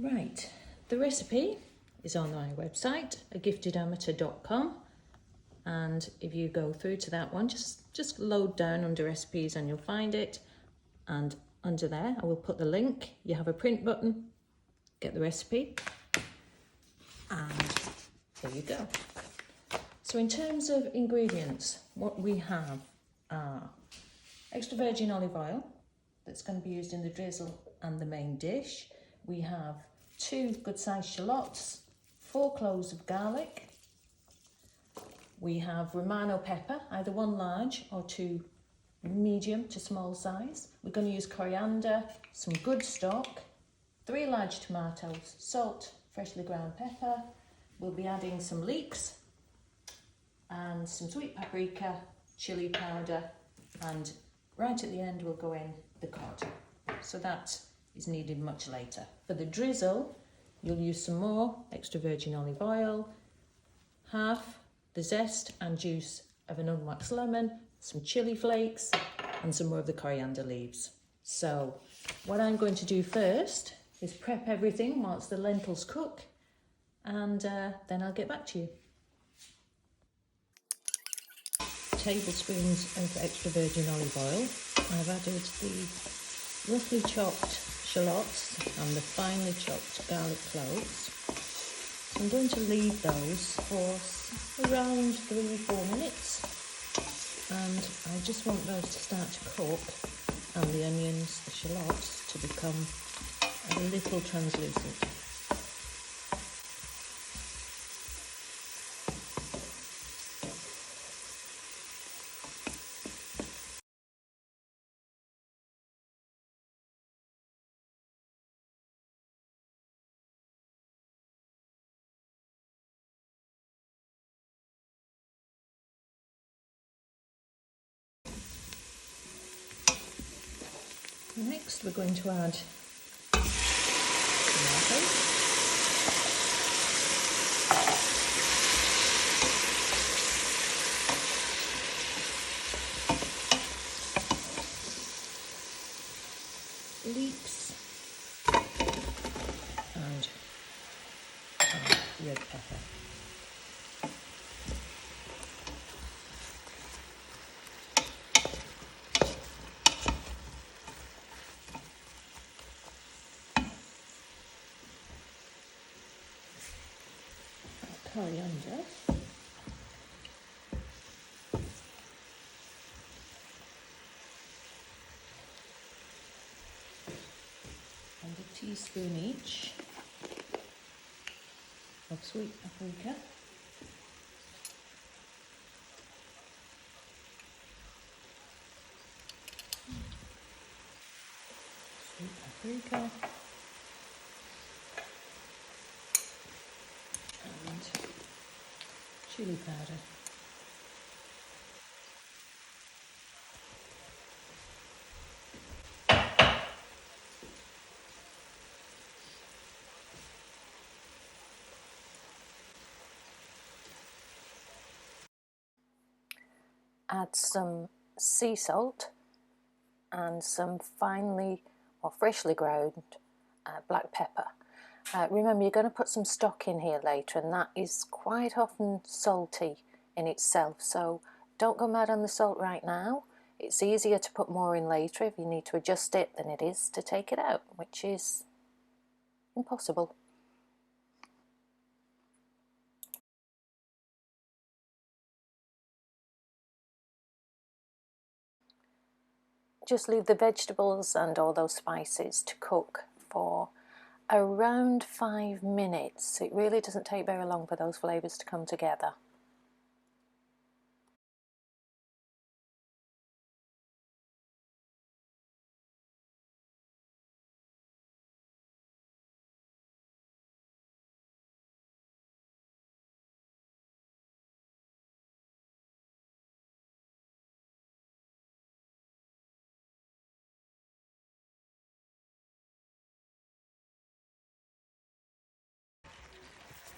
Right, the recipe is on my website, agiftedamateur.com, and if you go through to that one, just load down under recipes and you'll find it, and under there I will put the link. You have a print button, get the recipe, and there you go. So in terms of ingredients, what we have are extra virgin olive oil that's going to be used in the drizzle and the main dish. We have 2 good-sized shallots, 4 cloves of garlic. We have Romano pepper, either 1 large or 2 medium to small size. We're going to use coriander, some good stock, 3 large tomatoes, salt, freshly ground pepper. We'll be adding some leeks and some sweet paprika, chili powder, and right at the end we'll go in the cod. So that is needed much later. For the drizzle, you'll use some more extra virgin olive oil, half the zest and juice of an unwaxed lemon, some chili flakes, and some more of the coriander leaves. So what I'm going to do first is prep everything whilst the lentils cook, and then I'll get back to you. Tablespoons of extra virgin olive oil. I've added the roughly chopped shallots and the finely chopped garlic cloves. I'm going to leave those for around 3-4 minutes, and I just want those to start to cook and the onions, the shallots, to become a little translucent. Next, we're going to add tomatoes, leeks, and red pepper. Coriander, and a teaspoon each of sweet paprika, and chili powder. Add some sea salt and some finely or freshly ground black pepper. Remember, you're going to put some stock in here later, and that is quite often salty in itself, so don't go mad on the salt right now. It's easier to put more in later if you need to adjust it than it is to take it out, which is impossible. Just leave the vegetables and all those spices to cook for around 5 minutes. It really doesn't take very long for those flavours to come together.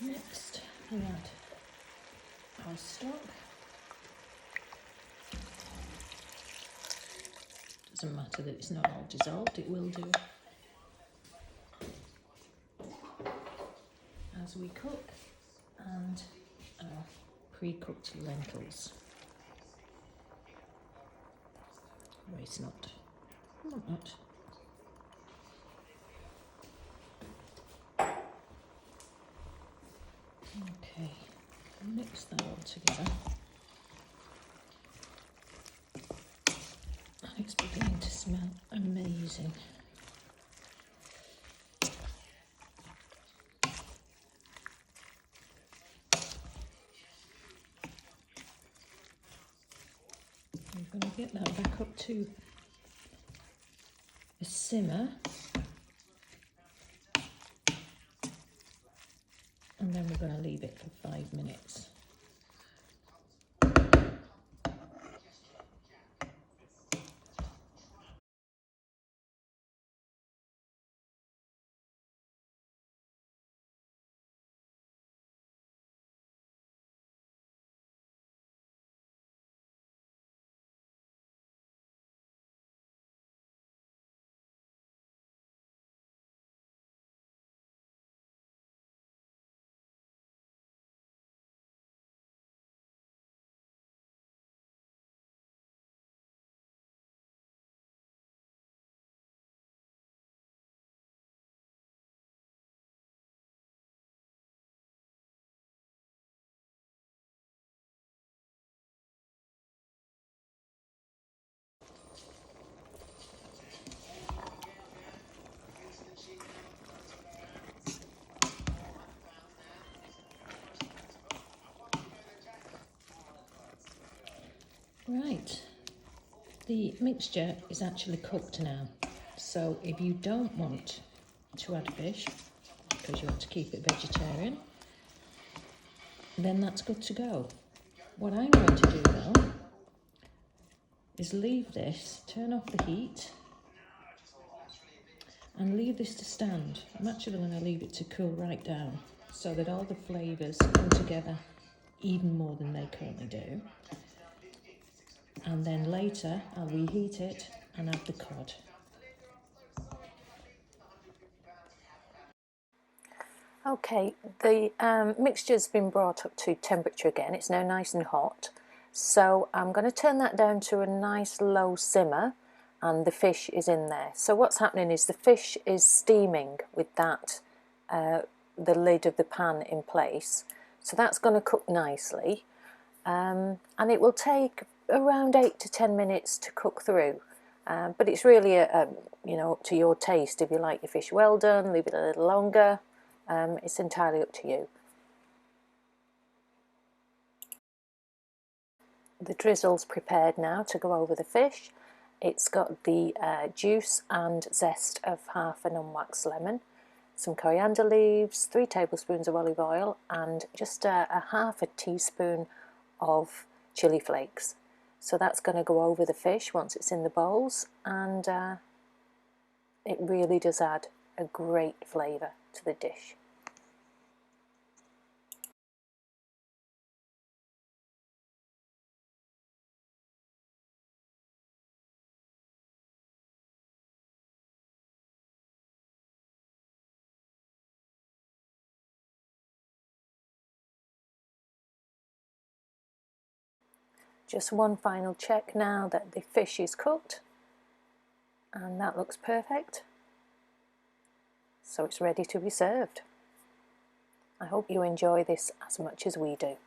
Next, we add our stock. Doesn't matter that it's not all dissolved, it will do. as we cook, and our pre-cooked lentils. Oh, it's not. Not. Okay, mix that all together. And it's beginning to smell amazing. I'm going to get that back up to a simmer, and then we're going to leave it for 5 minutes. Right, the mixture is actually cooked now, so if you don't want to add fish, because you want to keep it vegetarian, then that's good to go. What I'm going to do though is leave this, turn off the heat, and leave this to stand. I'm actually going to leave it to cool right down so that all the flavours come together even more than they currently do. And then later I'll reheat it and add the cod. Okay, the mixture's been brought up to temperature again. It's now nice and hot. So I'm going to turn that down to a nice low simmer, and the fish is in there. So what's happening is the fish is steaming with that, the lid of the pan in place. So that's going to cook nicely, and it will take around 8 to 10 minutes to cook through. But it's really you know, up to your taste. If you like your fish well done, leave it a little longer. It's entirely up to you. The drizzle's prepared now to go over the fish. It's got the juice and zest of half an unwaxed lemon, some coriander leaves, 3 tablespoons of olive oil, and just a half a teaspoon of chili flakes. So that's going to go over the fish once it's in the bowls, and it really does add a great flavour to the dish. Just one final check now that the fish is cooked, and that looks perfect. So it's ready to be served. I hope you enjoy this as much as we do.